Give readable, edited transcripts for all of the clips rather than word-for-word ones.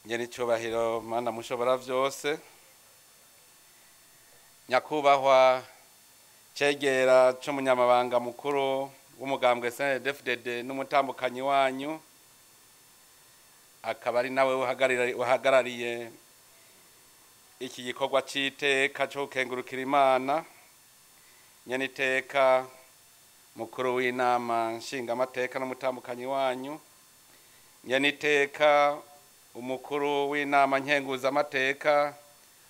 Nyenicubahiro Mana mushobora vyose, Nyakubahwa cegera c'umunyamabanga mukuru w'Umugambwe Cndd-Fdd n'umutambukanyi wanyu, akaba ari nawe uhagarariye iki gikorwa c'iteka co gukengurukira Imana, Nyeniteka mukuru w'inama nshingamateka n'umutambukanyi wanyu, Nyeniteka umukuru w'inama nkenguzamateka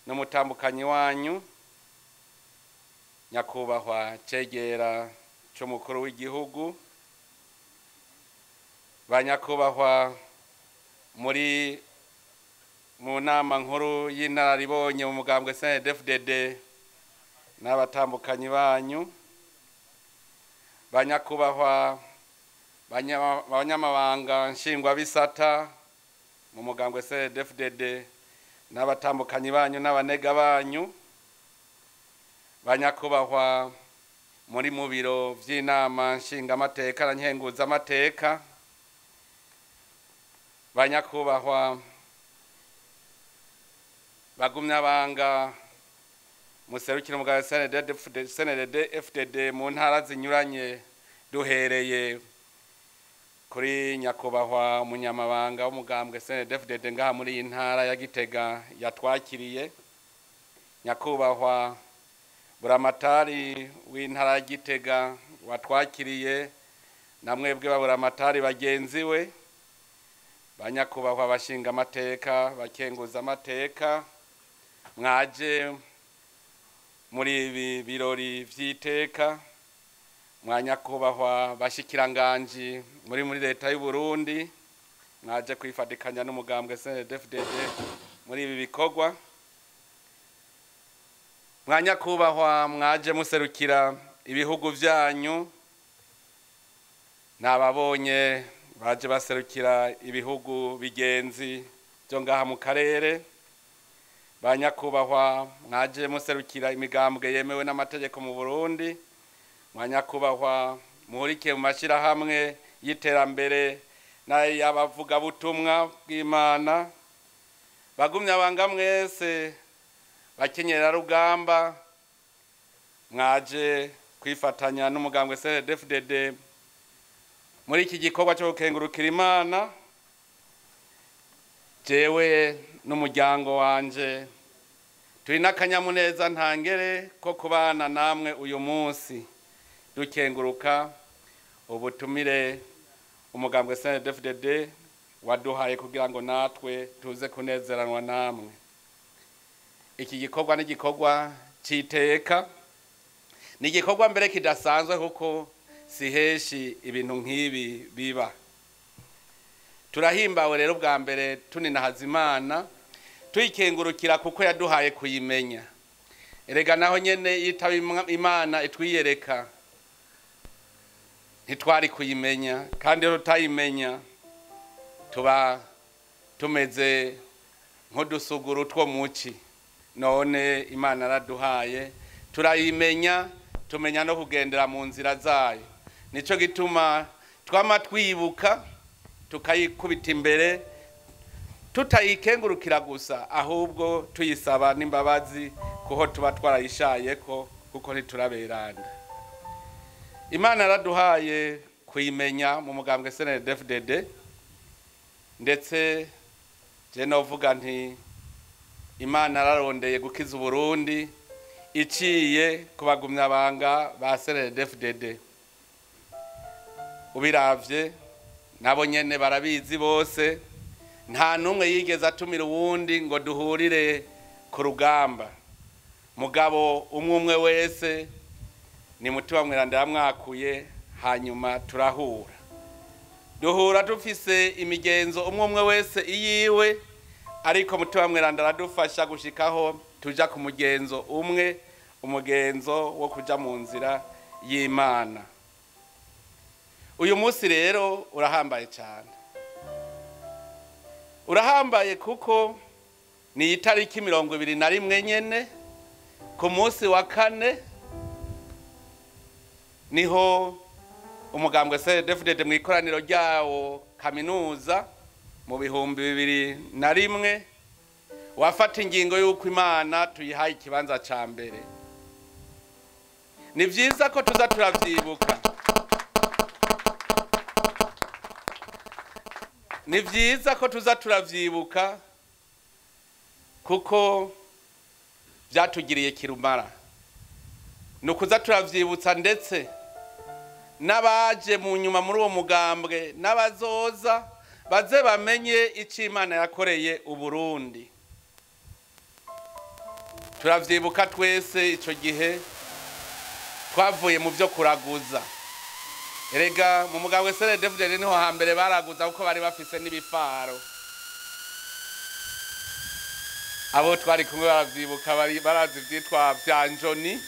n'umutambukanyi wanyu, Nyakubahwa cegera c'umukuru w'igihugu, banyakubahwa muri mu nama nkuru y'inararibonye mu mugambwe Cndd-Fdd n'abatambukanyi banyu, banyakubahwa abanyamabanga nshingwabisata mu mugambwe Cndd-Fdd n'abatambukanyi banyu n'abanega banyu, banyakubahwa muri mu biro vy'inama nshingamateka na nkenguzamateka, banyakubahwa bagumyabanga muserukira umugambwe Cndd-Fdd mu ntara zinyuranye, duhereye kuri nyakubahwa umunyamabanga w'umugambwe Cndd-Fdd ngaha muri iyi ntara ya Gitega yatwakiriye, nyakubahwa buramatari w'intara ya Gitega watwakiriye, namwebwe baburamatari bagenzi we, banyakubahwa abashinga amateka bakenguza amateka, mwaje muri ibi birori vy'iteka, mwanyakubahwa bashikiranganji muri leta y'u Burundi, mwaje kwifatikanya n'umugambwe Cndd-Fdd muri ibi bikorwa, mwanyakubahwa mwaje muserukira ibihugu vyanyu, nababonye baje baserukira ibihugu bigenzi byo ngaha mu karere, banyakubahwa mwaje muserukira imigambwe yemewe n'amategeko mu Burundi, mwanyakubahwa muhurikiye mu mashirahamwe y'iterambere n'ayabavuga butumwa bw'Imana, bagumyabanga mwese bakenyera rugamba, mwaje kwifatanya n'umugambwe Cndd-Fdd muri iki gikorwa cyo gukengurukira Imana. Jewe n'umuryango wanje turi n'akanyamuneza ntangere ko kubana namwe uyu munsi, dukenguruka ubutumire umugambwe Cndd-Fdd waduhaye kugira ngo natwe tuze kunezeranwa namwe. Iki gikorwa ni gikorwa c'iteka, ni gikorwa mbere kidasanzwe kuko si heshi ibintu nk'ibi biba. Turahimbawe rero bwa mbere tuninahaza Imana, tuyikengurukira kuko yaduhaye kuyimenya. Erega naho nyene yitaba Imana itwiyereka, ntitwari kuyimenya, kandi rero tutayimenya tuba tumeze nk'udusuguru two muci. None Imana yaraduhaye turayimenya, tumenya no kugendera mu nzira zayo. Nico gituma twama twibuka tukayikubita imbere, tutayikengurukira gusa, ahubwo tuyisaba n'imbabazi kuko tuba twarayishayeko, kuko ntituraberanda. Imana yaraduhaye kuyimenya mu mugambwe Cndd-Fdd, ndetse je novuga nti Imana yararondeye gukiza Uburundi iciye ku bagumyabanga ba Cndd-Fdd. Ubiravye nabo nyene barabizi bose, nta numwe yigeze atumira uwundi ngo duhurire ku rugamba, mugabo umwe wese ni mutima mweranda yamwakuye, hanyuma turahura. Duhura dufise imigenzo umwe wese iyiwe, ariko mutima mweranda aradufasha gushikaho tuja ku mugenzo umwe, umugenzo wo kuja mu nzira y'Imana. Uyu munsi rero urahambaye cyane, urahambaye kuko ni itariki 21 nyene, ku munsi wa kane niho umugambwe Cndd-Fdd mu ikoraniro ryawo kaminuza mu 2001 wafata ingingo y'uko Imana tuyihaye ikibanza ca mbere. Ni vyiza ko tuza turavyibuka. Ni vyiza ko tuza turavyibuka kuko vyatugiriye kirumara. Nukuza turavyibutsa ndetse n'abaje mu nyuma muri uwo mugambwe n'abazoza baze bamenye ico Imana yakoreye Uburundi. Turavyibuka twese ico gihe twavuye mu byo kuraguza. Erega mu mugambwe Cndd-Fdd niho hambere baraguza kuko bari bafise n'ibifaro. Abo twari kumwe baravyibuka barazi vyitwa vyanjoni,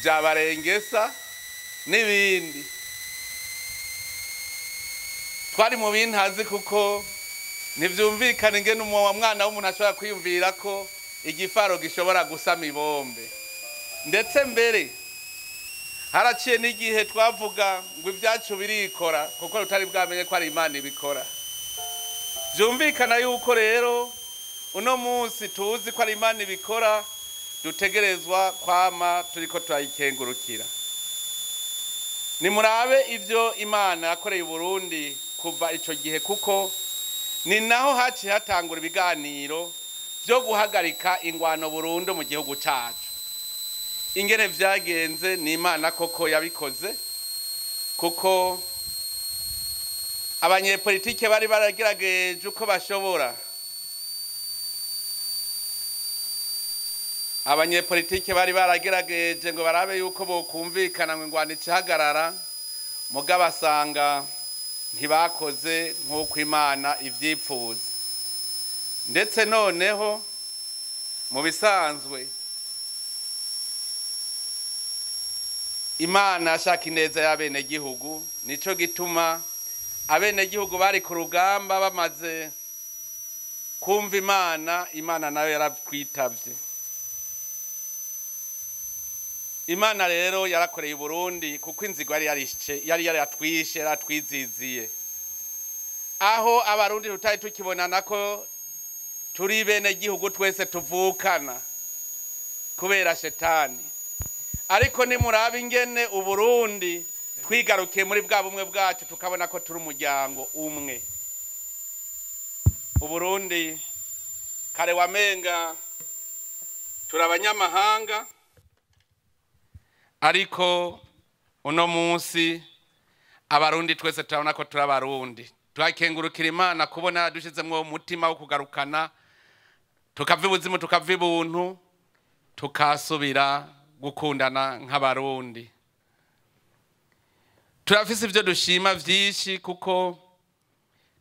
vyabarengesa n'ibindi. Twari mu bintazi kuko ntivyumvikana ingene umwana w'umuntu ashobora kwiyumvira ko igifaro gishobora gusama ibombe. Ndetse mbere haraciye n'igihe twavuga ngo ibyacu birikora kuko rutari bwamenye ko ari Imana ibikora. Vyumvikana yuko rero uno munsi tuzi ko ari Imana ibikora, dutegerezwa kwama turiko turayikengurukira. Nimurabe ivyo Imana yakoreye Burundi kuva ico gihe, kuko ni naho haci hatangura ibiganiro byo guhagarika ingwano burundu mu gihugu cyacu. Ingene vyagenze ni Imana koko yabikoze, kuko abanyepolitike bari baragerageje uko bashobora. Abanyepolitike bari baragerageje ngo barabe yuko bokumvikana ngo ingwano icahagarara, mugabo basanga ntibakoze nk'uko Imana ivyipfuza. Ndetse noneho mu bisanzwe Imana ashaka ineza y'abene gihugu, nico gituma abene gihugu bari ku rugamba bamaze kumva Imana nayo yarakwitavye. Imana rero yarakoreye Burundi kuko inzigo yari yaratwishe, yaratwiziziye. Aho abarundi tutari tukibonana ko turi bene gihugu twese tuvukana kubera shetani. Ariko nimurabe ingene Uburundi twigarukiye muri bwa bumwe bwacu tukabona ko turi umuryango umwe. Uburundi kare wamenga turi abanyamahanga, ariko uno munsi abarundi twese turabona ko turi abarundi. Twakengurukira Imana kubona dushizemwo umutima wo kugarukana, tukava ubuzima tukava ibuntu, tukasubira gukundana nk'abarundi. Turafise ivyo dushima vyinshi, kuko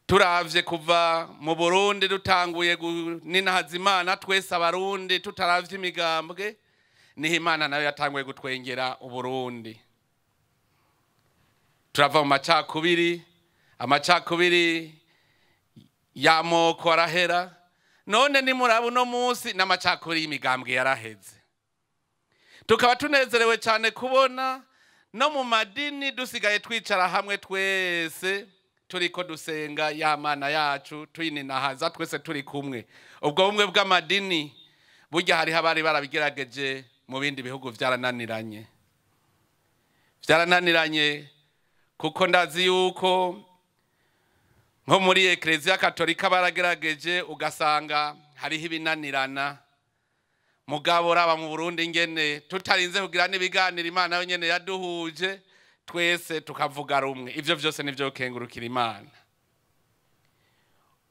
turavye kuva mu Burundi dutanguye ninahaza Imana twese abarundi tutaravye imigambwe, niho Imana nayo yatanguye gutwengera Uburundi. Turava mu amacakubiri y'amoko arahera, none nimuraba uno munsi n'amacakubiri y'imigambwe yaraheze. Tukaba tunezerewe cyane kubona no mu madini dusigaye twicara hamwe twese turiko dusenga ya Mana yacu, tuyininahaza twese turi kumwe. Ubwo bumwe bw'amadini burya hari habari barabigerageje mu bindi bihugu vyarananiranye, kuko ndazi yuko nko muri Eklezia Katolika baragerageje ugasanga hariho ibinanirana. Mugabo raba mu Burundi ingene tutarinze kugira n'ibiganiro Imana yonyene yaduhuje twese tukavuga rumwe. Ivyo vyose nivyo kengurukira Imana.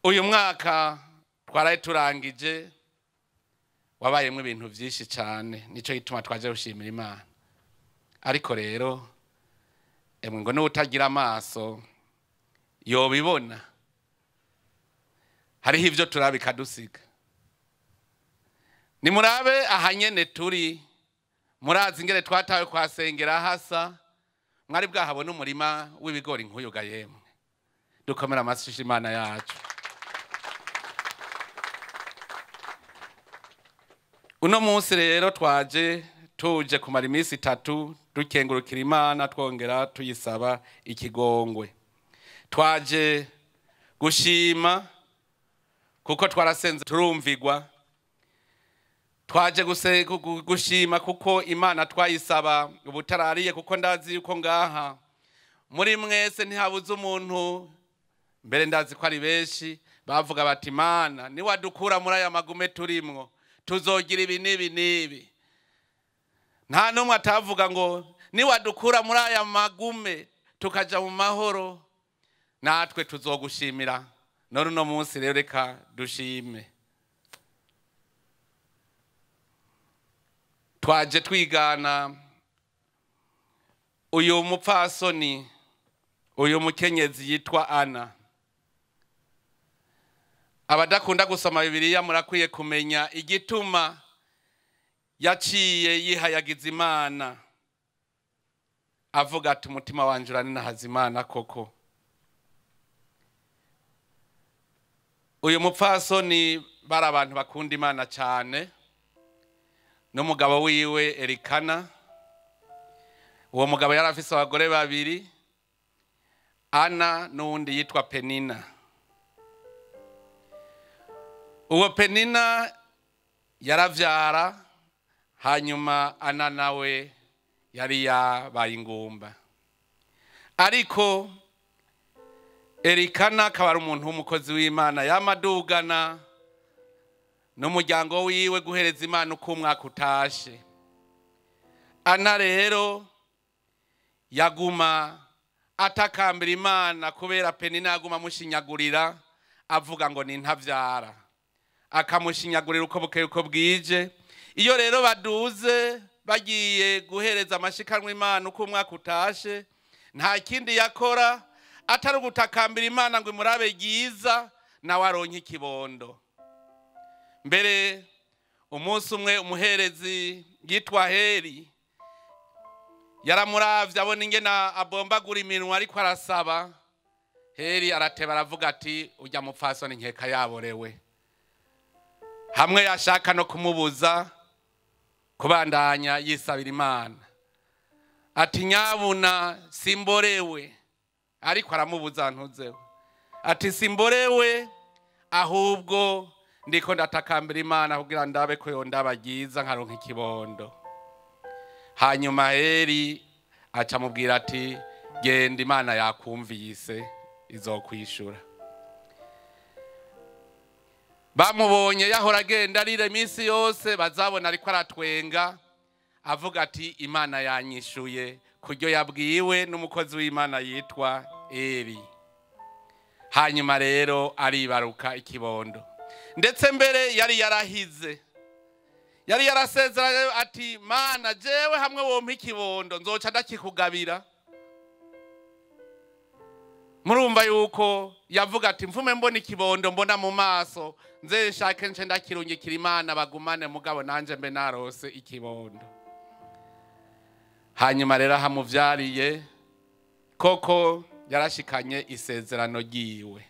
Uyu mwaka twaraye turangije wabayemwe ibintu vyinshi cyane, nico gituma twaje gushimira Imana. Ariko rero emwe ngo n'utagira amaso yobibona, hariho ivyo turabikadusiga. Nimurabe ahanyene turi, murazi ingene twatawe kwasengera hasa, mwari bwahabona umurima w'ibigori nk'uyu ga yemwe. Dukomera amashyi Imana yacu. Uno munsi rero twaje tuje kumara iminsi 3 dukengurukira Imana, twongera tuyisaba ikigongwe. Twaje gushima kuko twarasenze turumvigwa. Twaje gushima kuko Imana twayisaba ubutarariye, kuko ndazi yuko ngaha muri mwese ntihabuze umuntu, mbere ndazi ko ari benshi bavuga bati Imana niwadukura muri aya magume turimwo tuzogira ibi n'ibi n'ibi. Nta numwe atavuga ngo niwadukura muri aya magume tukaja mu mahoro natwe tuzogushimira. None uno munsi rero reka dushime. Twaje twigana uyu mupfasoni, uyu mukenyezi yitwa Ana. Abadakunda gusoma Bibiliya murakwiye kumenya igituma yaciye yihayagiza Imana, avuga ati umutima wanje uraninahaza Imana koko. Uyu mupfasoni bari abantu bakunda Imana cyane, n'umugabo wiwe Erikana. Uwo mugabo yari afise abagore babiri, Ana n'uwundi yitwa Penina. Uwo Penina yaravyara, hanyuma Ana nawe yari yabaye ingumba. Ariko Erikana akaba ari umuntu w'umukozi w'Imana, yamadugana n'umuryango wiwe guhereza Imana uko umwaka utashe. Ana rero yaguma atakambira Imana kubera Penina yaguma amushinyagurira, avuga ngo ni ntavyara, akamushinyagurira uko bukeye uko bwije. Iyo rero baduze bagiye guhereza amashikanwa Imana uko umwaka utashe, nta kindi yakora atari ugutakambira Imana ngo imurabe ryiza nawe aronke ikibondo. Mbere umunsi umwe umuherezi yitwa Heri yaramuravye abona ingena abombagura iminwa ariko arasaba. Heri arateba aravuga ati urya mupfasoni nkeka yaborewe, hamwe yashaka no kumubuza kubandanya yisabira Imana. Ati nyabuna simborewe, ariko aramubuza ntuzeho. Ati simborewe, ahubwo ndiko ndatakambira Imana kugira ndabe ko yondaba ryiza nkaronka ikibondo. Hanyuma Heri aca mubwira ati genda Imana yakumvise izokwishura. Bamubonye yahora agenda arira iminsi yose, bazabona ariko aratwenga avuga ati Imana yanyishuye kuryo yabwiwe n'umukozi w'Imana yitwa Eri. Hanyuma rero aribaruka ikibondo. Ndetse mbere yari yarahize, yari yarasezeranye ati Mana jewe hamwe wompa ikibondo nzoca ndakikugabira. Murumva yuko yavuga ati mfume mbona ikibondo mbona mu maso nze shake nce ndakirungikira Imana bagumane, mugabo nanje mbe narose ikibondo. Hanyuma rero hamuvyariye koko yarashikanye isezerano ryiwe.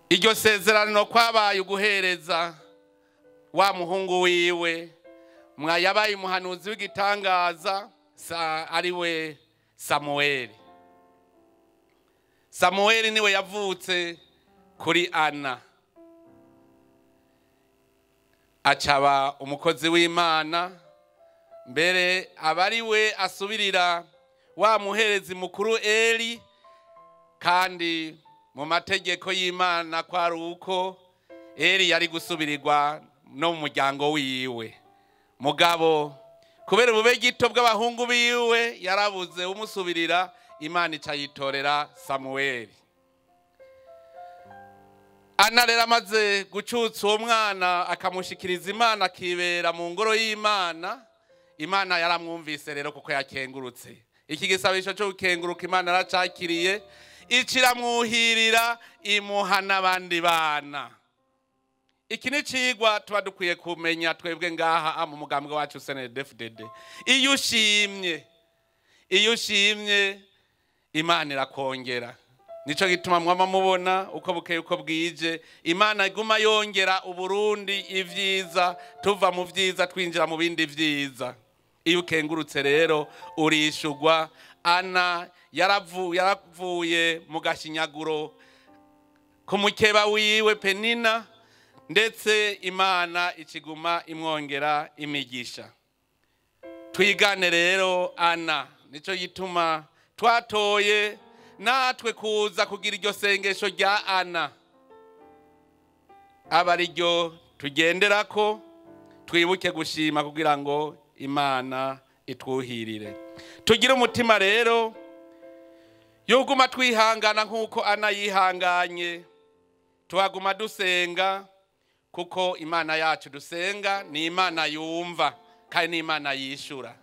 Iryo sezerano kwabaye uguhereza wa muhungu wiwe yabaye umuhanuzi w'igitangaza ariwe Samueli. Samueli niwe yavutse kuri Ana, acaba umukozi w'Imana, mbere abariwe asubirira wa muherezi mukuru Eli. Kandi mu mategeko y'Imana kwari uko Eli yari gusubirirwa no mu muryango wiwe. Mugabo kubera ubube gito bw'abahungu biwe yarabuze umusubirira, Imana icayitorera Samueli. Ana rero amaze gucutsa uwo mwana akamushikiriza Imana, akibera mu ngoro y'Imana. Imana yaramwumvise rero kuko yakengurutse. Iki gisabisho cyo gukenguruka Imana yaracakiriye, iciramwuhirira imuha n'abandi bana. Iki ni cigwa tuba dukwiye kumenya twebwe ngaha mu mugambwe wacu Cndd-Fdd. Iyo ushimye Imana irakongera. Nico gituma mwama mubona uko bukeye uko bwije Imana iguma yongera Uburundi ivyiza, tuva mu vyiza twinjira mu bindi vyiza. Iyo ukengurutse rero urishugwa. Ana yaravuye mu gashinyaguro ku mukeba wiwe Penina, ndetse Imana ikiguma imwongera imigisha. Twigane rero Ana, nico gituma twatoye natwe kuza kugira iryo sengesho rya Ana, aba ariryo tugenderako, twibuke gushima kugira ngo Imana itwuhirire. Tugire umutima rero yoguma twihangana nk'uko Ana yihanganye, tuhaguma dusenga, kuko Imana yacu dusenga ni Imana yumva kandi ni Imana yishura.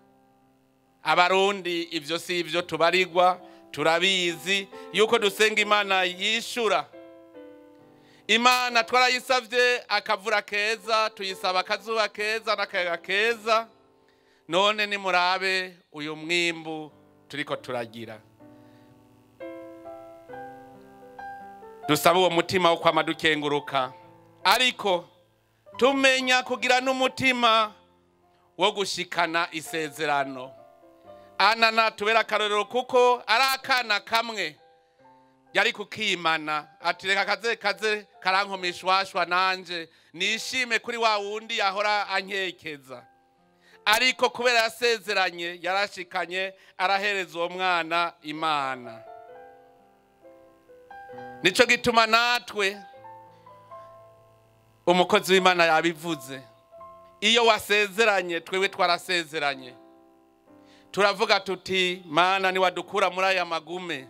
Abarundi ivyo si ivyo tubarirwa, turabizi yuko dusenga Imana yishura. Imana twarayisavye akavura keza, tuyisaba akazuba keza n'akayaga keza, none nimurabe uyu mwimbu turiko turagira. Dusaba uwo mutima wo kwama dukenguruka, ariko tumenya kugira n'umutima wo gushikana isezerano. Ana natubera akarorero kuko ari akana kamwe yari kukimana, ati reka kaze karankomishwashwa nanje nishime kuri wa wundi yahora ankekeza. Ariko kubera yasezeranye yarashikanye, arahereza uwo mwana Imana. Nico gituma natwe umukozi w'Imana yabivuze, iyo wasezeranye twewe twarasezeranye, turavuga tuti Mana ni wadukura muri aya magume,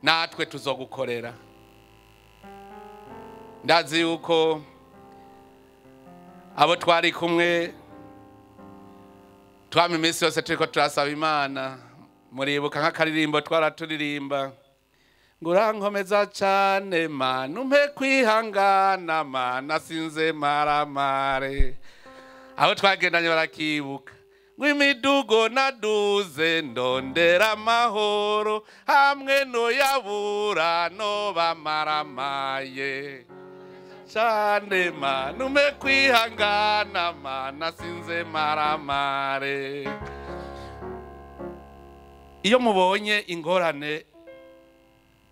natwe tuzogukorera. Ndazi yuko abo twari kumwe twama iminsi yose turiko turasaba Imana, muribuka nk'akaririmbo twaraturirimba ngo urankomeza cane Mana, umpe kwihangana Mana, sinze maramare. Abo twagendanye barakibuka ngo imidugo naduze ndondera amahoro, hamwe no yabura no bamaramaye cane Mana, umpe kwihangana Mana, sinze maramare. Iyo mubonye ingorane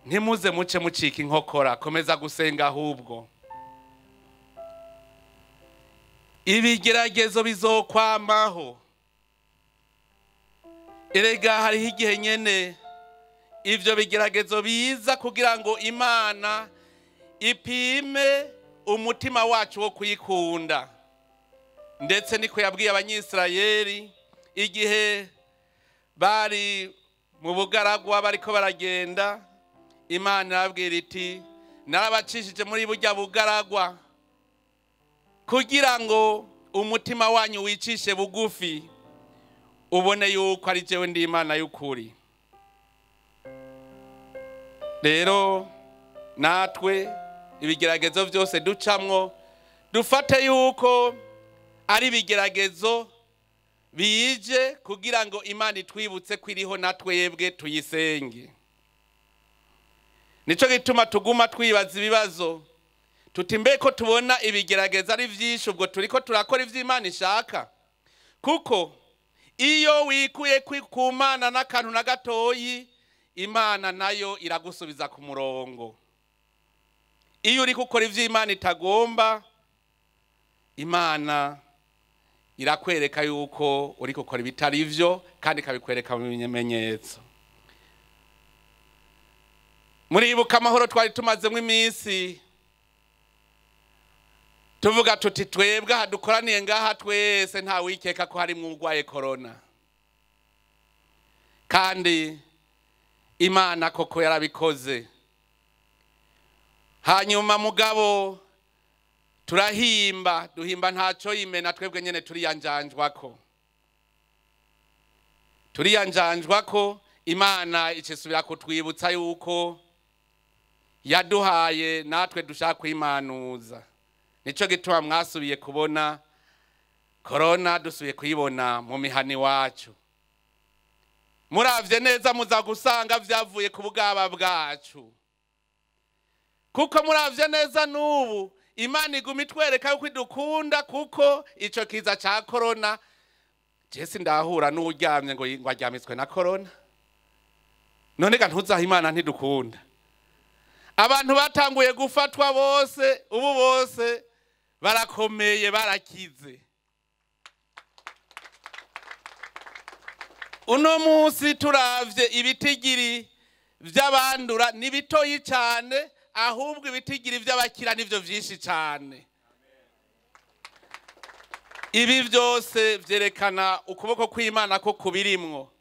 ntimuze muce mucika inkokora, komeza gusenga. Ahubwo ibigeragezo bizokwamaho. Erega hariho igihe nyene ivyo bigeragezo biza kugira ngo Imana ipime umutima wacu wo kuyikunda. Ndetse niko yabwiye Abanyisirayeli igihe bari mu bugaragwa bariko baragenda, Imana yabwira iti narabacishije muri burya bugaragwa kugira ngo umutima wanyu wicishe bugufi, ubone yuko ari jewe ndi Imana y'ukuri. Rero natwe ibigeragezo byose ducamwo dufate yuko ari ibigeragezo bije kugira ngo Imana itwibutse kwiriho natwebwe tuyisenge. Nico gituma tuguma twibaza ibibazo tuti mbeko tubona ibigerageza ari vyinshi, ubwo turiko turakora ivy'Imana ishaka. Kuko iyo wikuye ku Mana n'akantu na gatoyi, Imana nayo iragusubiza ku murongo. Iyo uri gukora ivy'Imana itagomba, Imana irakwereka yuko uri gukora ibitari ivyo, kandi ikabikwereka mu bimenyetso. Muribuka amahoro twari tumazemo iminsi tuvuga tuti twebwe hadukoraniye ngaha twese nta wikeka ko hari mwurwaye corona, kandi Imana koko yarabikoze. Hanyuma mugabo turahimba, duhimba ntaco yimena, twebwe nyene turiyanjanjwako. Imana icisubira kutwibutsa yuko yaduhaye natwe dushaka kwimanuza. Nico gituma mwasubiye kubona corona, dusubiye kuyibona mu mihani wacu. Muravye neza muza gusanga vyavuye ku bugaba bwacu, kuko muravye neza n'ubu Imana iguma itwereka yuko idukunda, kuko ico kiza ca corona jesi ndahura n'uryamye ngo aryamitswe na corona. None ga ntuzaha Imana ntidukunda. abantu batanguye gufatwa bose ubu bose barakomeye barakize. Uno munsi turavye ibitigiri vy'abandura ni bitoyi cyane, ahubwo ibitigiri vy'abakira nivyo vyinshi cyane. Ibi byose vyerekana ukuboko kw'Imana ko kubirimwo.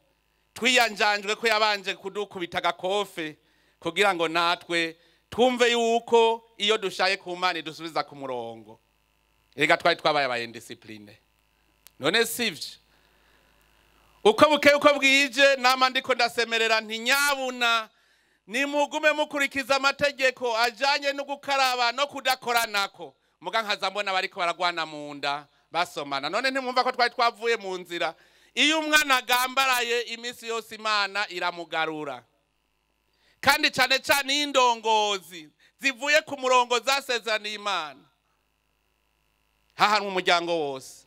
Twiyanjanjwe ko yabanje kudukubita gakofe kugira ngo natwe twumve yuko iyo dushaye ku Mana dusubiza ku murongo. Ega twari twabaye abayendiscipline. None sivyo. Uko bukeye uko bwije nama ndiko ndasemerera nti nyabuna nimugume mukurikiza amategeko ajanye no gukaraba no kudakoranako. Muga nkaza mbona bariko baragwana mu nda basomana. None ntimwumva ko twari twavuye mu nzira. Iyo umwana agambaraye imisi yose Imana iramugarura. Kandi cyane cyane indongozi zivuye ku murongo zasezeraniye Imana. Hahanwe umuryango wose.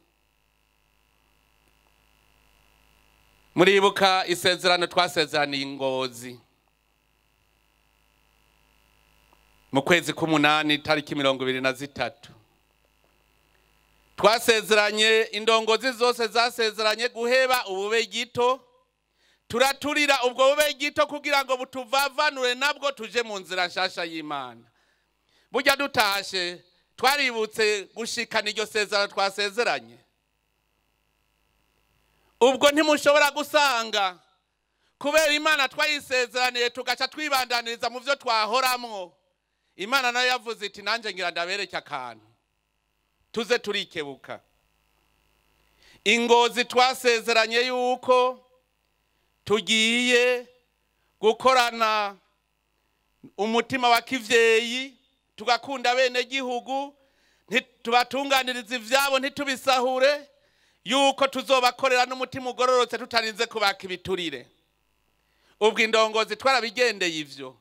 Muribuka isezerano twasezeraniye ingozi. Mu kwezi k'umunani tariki 23. Twasezeranye indongozi zose zasezeranye guheba ubube gito. Turaturira ubwo bube gito kugira ngo butuvavanure nabwo tuje mu nzira nshasha y'Imana. Burya dutashe twaributse gushikana iryo sezerano twasezeranye. Ubwo ntimushobora gusanga kubera Imana twayisezeraniye tugaca twibandaniriza mu byo twahoramwo. Imana nayo yavuze iti nanje ngira ndabereke akantu tuze turikebuka. Ingozi twasezeranye yuko tugiye gukorana umutima wa kivyeyi, tugakunda bene gihugu, ntitubatunganiriza ivyabo ntitubisahure, yuko tuzobakorera n'umutima ugororotse tutarinze kubaka ibiturire. Ubwo indongozi twarabigendeye ivyo.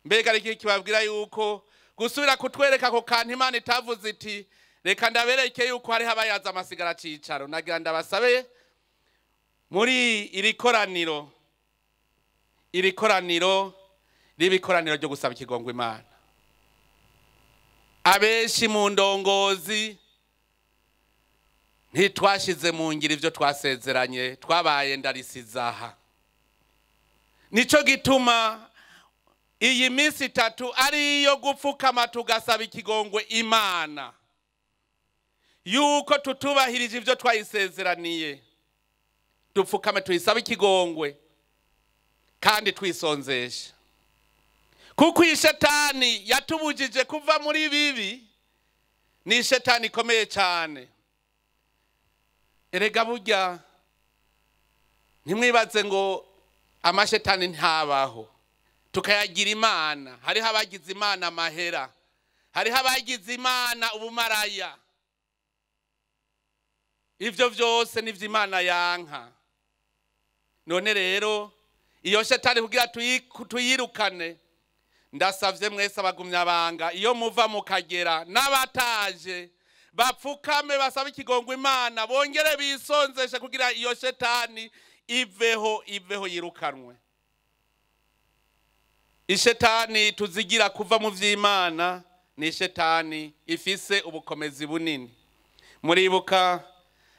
Mbega riki kibabwira yuko gusubira kutwereka ko kantu Imana itavuze iti reka ndabereke yuko hari habayaza amasigara cicaro. Nagira ndabasabe muri iri koraniro ribikoraniro ryo gusaba ikigongwe Imana. Abenshi mu ndongozi ntitwashize mu ngiro ivyo twasezeranye, twabaye ndarisizaha. Nico gituma iyi minsi 3 ari iyo gupfukama tugasaba ikigongwe Imana yuko tutubahirije ivyo twayisezeraniye. Dupfukame tuyisaba ikigongwe kandi twisonzesha, kuko ishetani yatubujije kuva muri bibi. Ni shetani ikomeye cyane. Erega burya ntimwibaze ngo amashetani ntabaho tukayagira Imana. Hariho abagize Imana amahera, hariho abagize Imana ubumaraya. Ivyo vyose nivyo Imana yanka. None rero iyo shetani kugira tuyirukane, ndasavye mwese abagumyabanga iyo muva mukagera n'abataje bapfukame basaba ikigongwe Imana, bongere bisonzeshe kugira iyo shetani iveho yirukanwe. Ishetani tuzigira kuva mu vy'Imana ni shetani ifise ubukomezi bunini. Muribuka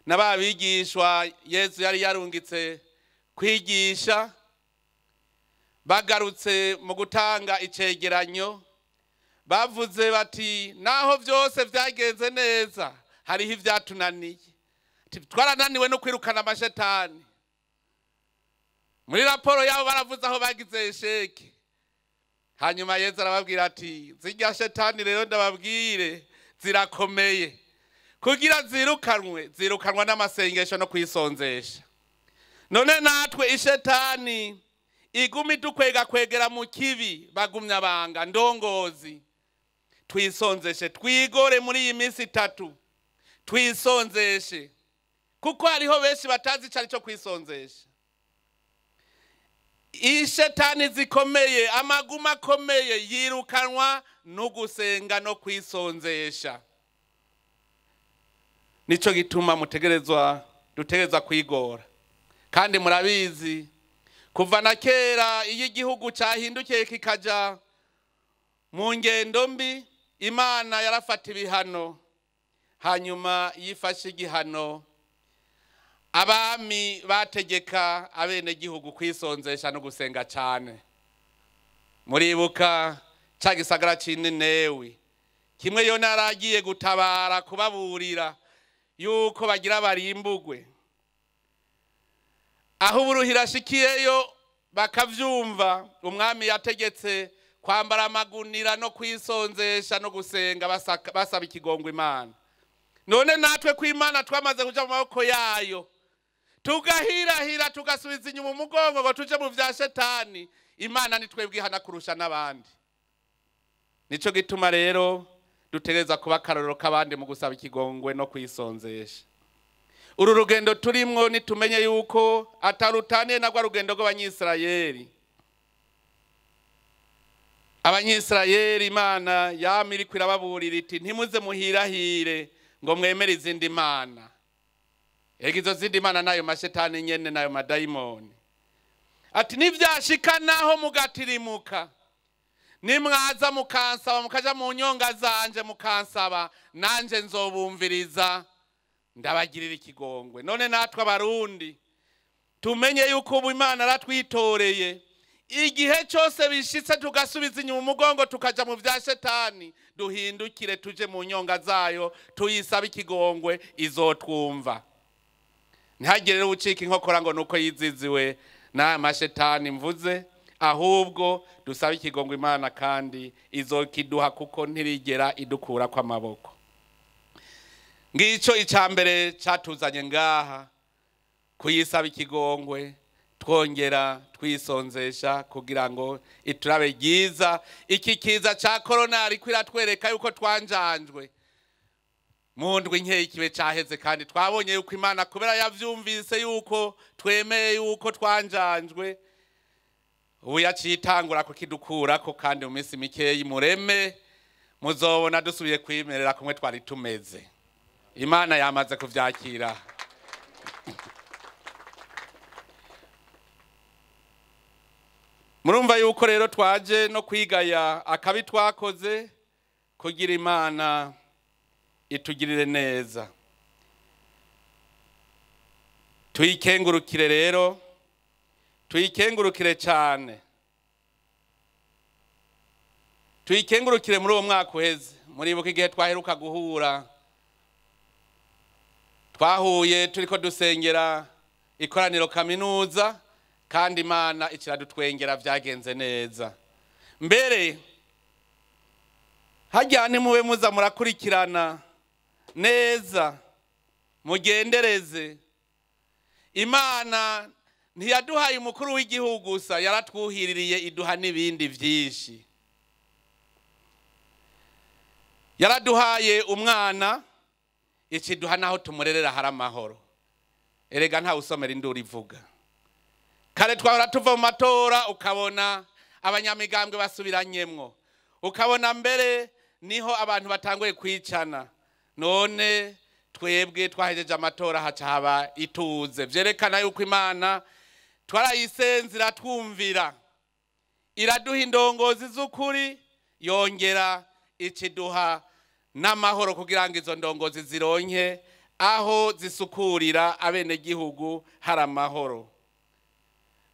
n'ababigishwa Yesu yari yarungitse kwigisha, bagarutse mu gutanga icegeranyo bavuze bati naho byose vyagenze neza hariho ivyatunaniye. Twarananiwe no kwirukana amashetani. Muri raporo yabo baravuze aho bagize sheke. Hanyuma Yesu arababwira ati zirya shetani rero ndababwire zirakomeye. Kugira zirukanwa n'amasengesho no kwisonzesha. None natwe ishetani igumi dukwega kwegera mu kibi, bagumyabanga ndongozi twisonzeshe, twigore muri iyi minsi 3 twisonzeshe, kuko hariho benshi batazi icari cyo kwisonzesha. Ishetani zikomeye, amaguma akomeye yirukanwa no gusenga no kwisonzesha. Nico gituma dutegerezwa kwigora. Kandi murabizi kuva na kera iyo igihugu cyahindukiye kikaja mu ngendo mbi Imana yarafata ibihano, hanyuma yifashe igihano abami bategeka abene gihugu kwisonzesha no gusenga cyane. Muribuka ca gisagara c'Ninewi, kimwe Yona yaragiye gutabara kubaburira yuko bagira barimbugwe, aho uburuhira ashikiyeyo bakavyumva, umwami yategetse kwambara amagunira no kwisonzesha no gusenga basaba ikigongwe Imana. None natwe ku Imana twamaze kuja mu maboko yayo, tugahirahira tugasubiza inyuma umugongo ngo tuje mu vya shetani, Imana ni twebwe ihana kurusha n'abandi. Nico gituma rero dutegereza kuba akarorero k'abandi mu gusaba ikigongwe no kwisonzesha. Uru rugendo turimwo nitumenye yuko atarutaniye nagwa rugendo rw'Abanyisirayeli. Abanyisirayeli Imana yamiri kwirababurira iti ntimuze muhirahire ngo mwemere izindi mana. Izo zindi mana nayo mashetani nyene nayo madayimoni. Ati nivyashika naho mugatirimuka, nimwaza mukansaba mukaja mu nyonga zanje mukansaba, nanje nzobumviriza ndabagirira ikigongwe. None natwe abarundi tumenye yuko ubu Imana aratwitoreye, igihe cyose bishitse tugasubiza inyuma umugongo tukaja mu vya shetani, duhindukire tuje mu nyonga zayo tuyisaba ikigongwe, izotwumva. Ntihagire ucika inkokora ngo nuko yiziziwe na mashetani mvuze, ahubwo dusaba ikigongwe Imana kandi izokiduha kuko ntirigera idukura kwa maboko. Ngico icambere catuzanye ngaha, kuyisaba ikigongwe twongera twisonzesha kugira ngo iturabe ryiza. Iki kiza ca corona ariko iratwereka yuko twanjanjwe mu ndwi nke ikibe caheze, kandi twabonye yuko Imana kubera yavyumvise yuko twemeye yuko twanjanjwe, ubu yacitangura kukidukurako, kandi mu minsi mikeyi mureme muzobona dusubiye kwimerera kumwe twari tumeze. Imana yamaze kuvyakira. Murumva yuko rero twaje no kwigaya akabi twakoze kugira Imana itugirire neza. Tuyikengurukire rero, tuyikengurukire cyane, tuyikengurukire muri uwo mwaka uheze. Muribuka igihe twaheruka guhura, twahuye turiko dusengera ikoraniro kaminuza, kandi Imana ikiradutwengera vyagenze neza. Mbere hajyane mube muza murakurikirana neza, mugendereze. Imana ntiyaduhaye umukuru w'igihugu gusa, yaratwuhiririye iduha n'ibindi vyinshi. Yaraduhaye umwana, ikiduha naho tumurerera hari amahoro. Erega nta usomera induru ivuga. Kare twahora tuva mu matora ukabona abanyamigambwe basubiranyemwo, ukabona mbere niho abantu batanguye kwicana. None twebwe twahejeje amatora haca haba ituze. Vyerekana yuko Imana twarayisenze iratwumvira, iraduha indongozi z'ukuri, yongera ikiduha n'amahoro kugira ngo izo ndongozi zironke aho zisukurira abene gihugu hari amahoro.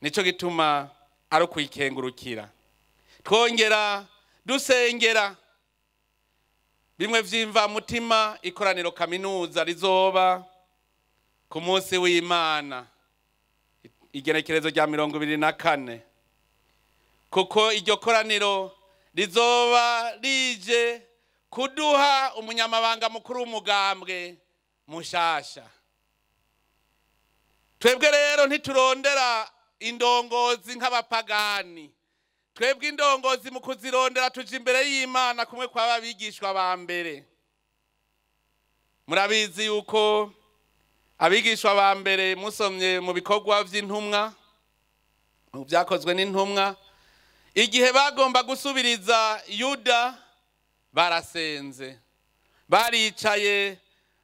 Nico gituma ari kwikengurukira, twongera dusengera bimwe vy'imvamutima ikoraniro kaminuza rizoba ku munsi w'Imana, igenekerezo rya 24, kuko iryo koraniro rizoba rije kuduha umunyamabanga mukuru w'Umugambwe mushasha. Twebwe rero ntiturondera indongozi nk'abapagani, twebwe indongozi mu kuzirondera tuje imbere y'Imana kumwe kwa babigishwa ba mbere. Murabizi yuko abigishwa ba mbere musomye mu bikorwa vy'intumwa, mu byakozwe n'intumwa, igihe bagomba gusubiriza Yuda barasenze, baricaye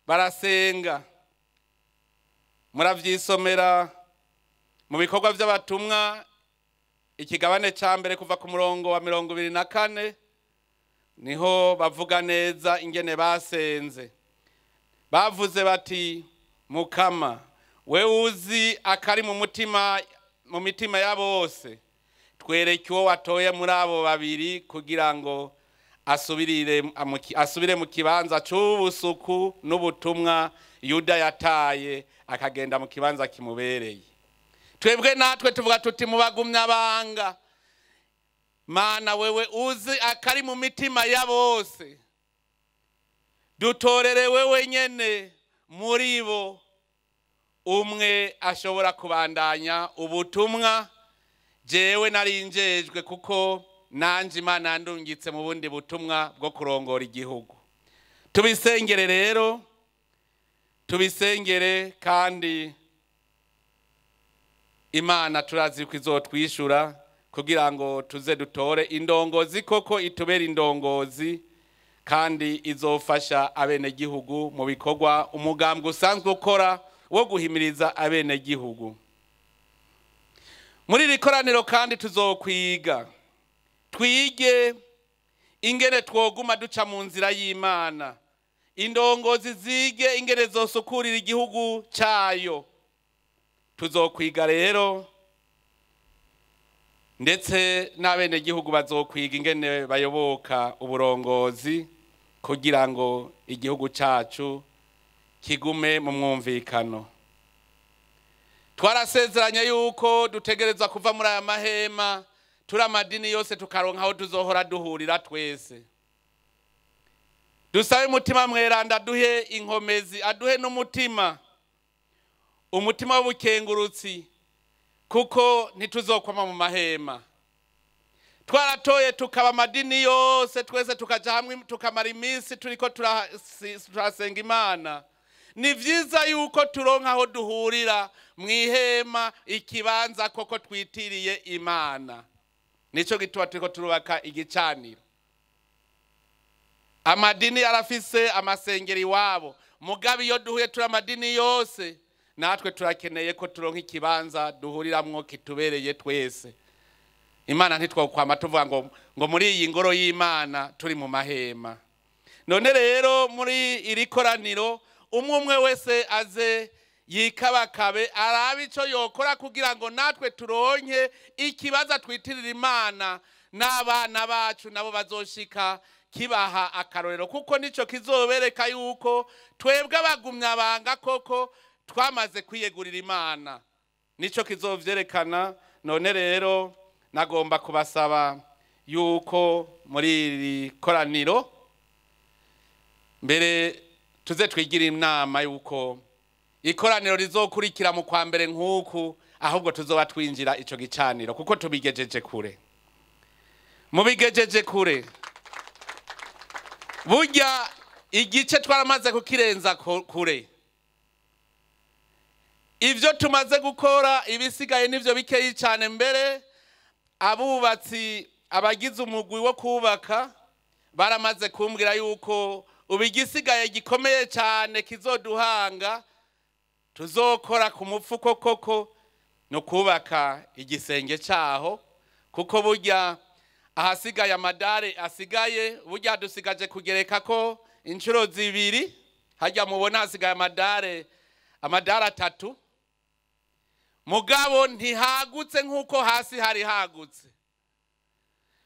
barasenga. Muravyisomera mu bikorwa vy'abatumwa ikigabane ca mbere kuva ku murongo wa 24 niho bavuga neza ingene basenze. Bavuze bati Mukama we uzi akari mu mitima ya bose, twereke uwo watoye muri abo babiri kugira ngo asubire mu kibanza c'ubusuku n'ubutumwa Yuda yataye akagenda mu kibanza kimubereye. Twebwe natwe tuvuga tuti mu bagumyabanga, Mana wewe uzi akari mu mitima ya bose, dutorere wewe nyene muri bo umwe ashobora kubandanya ubutumwa jewe narinjejwe, kuko nanje Imana yandungitse mu bundi butumwa bwo kurongora igihugu. Tubisengere rero, tubisengere, kandi Imana turazi ko izotwishura kugira ngo tuze dutore indongozi koko itubera indongozi, kandi izofasha abenegihugu mu bikorwa umugambwe usanzwe ukora wo guhimiriza abenegihugu. Muri iri koraniro kandi tuzokwiga, twige ingene twoguma duca mu nzira y'Imana, indongozi zige ingene zosukurira igihugu cyayo. Tuzokwiga rero, ndetse n'abenegihugu bazokwiga ingene bayoboka uburongozi kugira ngo igihugu cyacu kigume mu mwumvikano. Twarasezeranye yuko dutegereza kuva muri aya mahema turi amadini yose tukaronka aho tuzohora duhurira twese. Dusabe umutima mweranda aduhe inkomezi, aduhe n'umutima, umutima w'ubukengurutsi, kuko ntituzokwama mu mahema. Twaratoye tukaba amadini yose twese tukaja hamwe tukamara iminsi turiko turasenga Imana. Ni vyiza yuko turonka aho duhurira mwihema, ikibanza koko twitiriye Imana. Nico gituma turiko turubaka igicaniro. Amadini arafise amasengero iwabo, mugabe iyo duhuye turi amadini yose, natwe turakeneye ko turonka ikibanza duhuriramwo kitubereye twese. Imana ntitwokwama tuvuga ngo muri iyi ngoro y'Imana turi mu mahema. None rero muri iri koraniro umwe wese aze yikabakabe arabe ico yokora kugira ngo natwe turonke ikibaza twitirira Imana, n'abana bacu nabo bazoshika kibaha akarorero, kuko nico kizobereka yuko twebwe abagumyabanga koko twamaze kwiyegurira Imana. Nico kizovyerekana. None rero nagomba kubasaba yuko muri iri koraniro mbere tuze twigira inama yuko ikoraniro rizokurikira mu kwa mbere nk'uku, ahubwo tuzoba twinjira ico gicaniro, kuko tubigejeje kure. Mubigejeje kure. Burya igice twaramaze kukirenza kure. Ivyo tumaze gukora ibisigaye nivyo bikeyi cyane. Mbere abubatsi abagize umugwi wo kubaka baramaze kumbwira yuko ubigisigaye gikomeye cyane kizoduhanga, tuzokora ku mupfuko koko no kubaka igisenge cyaho, kuko burya ahasigaye amadare asigaye, burya dusigaje kugereka ko inshuro zibiri, hajya mubona hasigaye amadare 3, mugabo ntihagutse nk'uko hasi hari hagutse.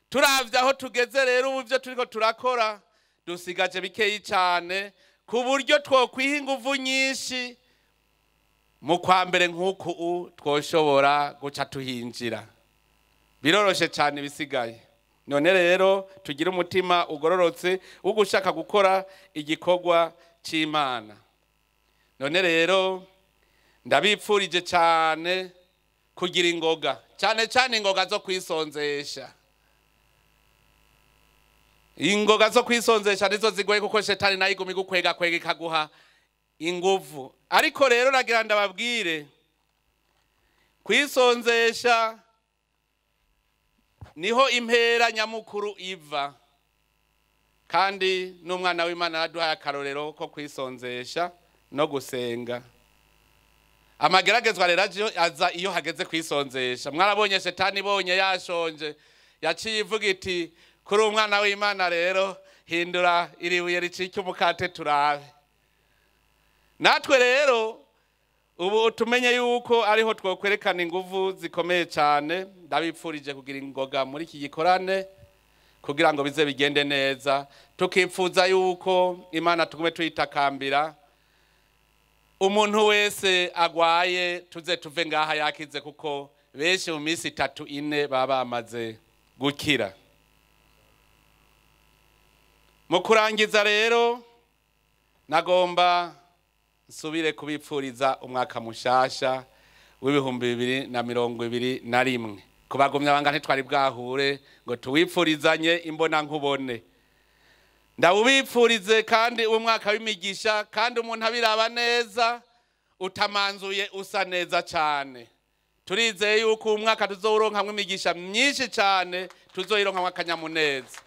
Turavye aho tugeze rero ubu byo turiko turakora dusigaje bikeyi cyane, ku buryo twokwiha inguvu nyinshi mu kwa mbere nk'uku twoshobora guca tuhinjira. Biroroshe cyane bisigaye. None rero tugira umutima ugororotse wo gushaka gukora igikorwa c'Imana. None rero ndabipfurije cyane kugira ingoga, cyane ingoga zo kwisonzesha. Ingoga zo kwisonzesha nizo zigoye, kuko shetani nayo igumi gukwega ikaguha inguvu. Ariko rero nagira ndababwire, kwisonzesha niho impera nyamukuru iva, kandi n'umwana w'Imana yaduha akarorero ko kwisonzesha no gusenga. Amageragezwa rero aza iyo hageze kwisonzesha. Mwarabonye shetani ibonye yashonje yaciye ivuga iti kuri umwana w'Imana rero hindura iribuye ricika umukate turabe. Natwe rero ubu tumenye yuko ariho twokwerekana inguvu zikomeye cyane. Ndabipfurije kugira ingoga muri iki gikorane kugira ngo bize bigende neza. Tukipfuza yuko Imana tugume tuyitakambira, umuntu wese agwaye tuze tuve ngaha yakize, kuko benshi mu minsi 3-4 baba bamaze gukira. Mu kurangiza rero nagomba nsubire kubipfuriza umwaka mushasha w'2021. Ku bagumyabanga ntitwari bwahure ngo tuwipfurizanye imbona nkubone. Ndawubipfurize kandi umwaka w'imigisha, kandi umuntu abiraba neza utamanzuye usa neza cyane. Turizeye yuko umwaka tuzoronkamwe imigisha myinshi cyane, tuzoyironkamwe akanyamuneza.